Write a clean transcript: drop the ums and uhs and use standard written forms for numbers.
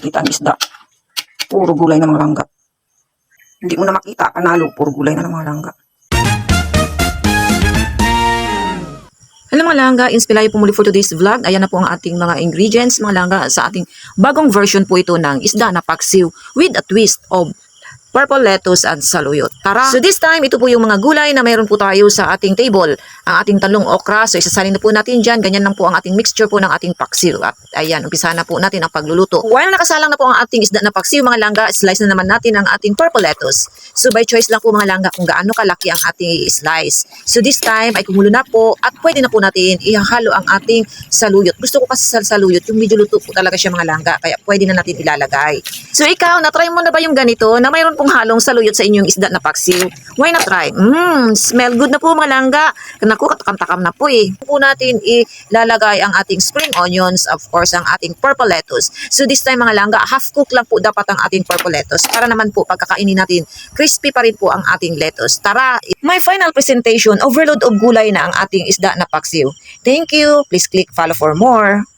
makikita ang isda. Puro gulay na mga langga. Hindi mo na makita, panalo, puro gulay na ng mga langga. Hello mga langga, inspirayo po muli for today's vlog. Ayan na po ang ating mga ingredients, mga langga, sa ating bagong version po ito ng isda na paksiw with a twist of purple lettuce at saluyot. Tara! So this time, ito po yung mga gulay na mayroon po tayo sa ating table. Ang ating talong okra, so isasalin na po natin dyan. Ganyan lang po ang ating mixture po ng ating paksiw. At ayan, umpisa na po natin ang pagluluto. While nakasalang na po ang ating isda na paksiw, mga langga, slice na naman natin ang ating purple lettuce. So by choice lang po mga langga kung gaano kalaki ang ating slice. So this time ay kumulo na po at pwede na po natin ihahalo ang ating saluyot. Gusto ko kasi sa saluyot, yung medyo luto po talaga siya mga langga, kaya pwede na natin ilalagay. So ikaw, na-try mo na ba yung ganito na mayroon pong halong saluyot sa inyong isda na paksiw? Why not try? Smell good na po mga langga. Naku, katakam-takam na po eh. Po natin ilalagay ang ating spring onions, of course, ang ating purple lettuce. So this time mga langga, half cook lang po dapat ang ating purple lettuce para naman po pagkakainin natin, crispy pa rin po ang ating lettuce. Tara! My final presentation, overload of gulay na ang ating isda na paksiw. Thank you. Please click follow for more.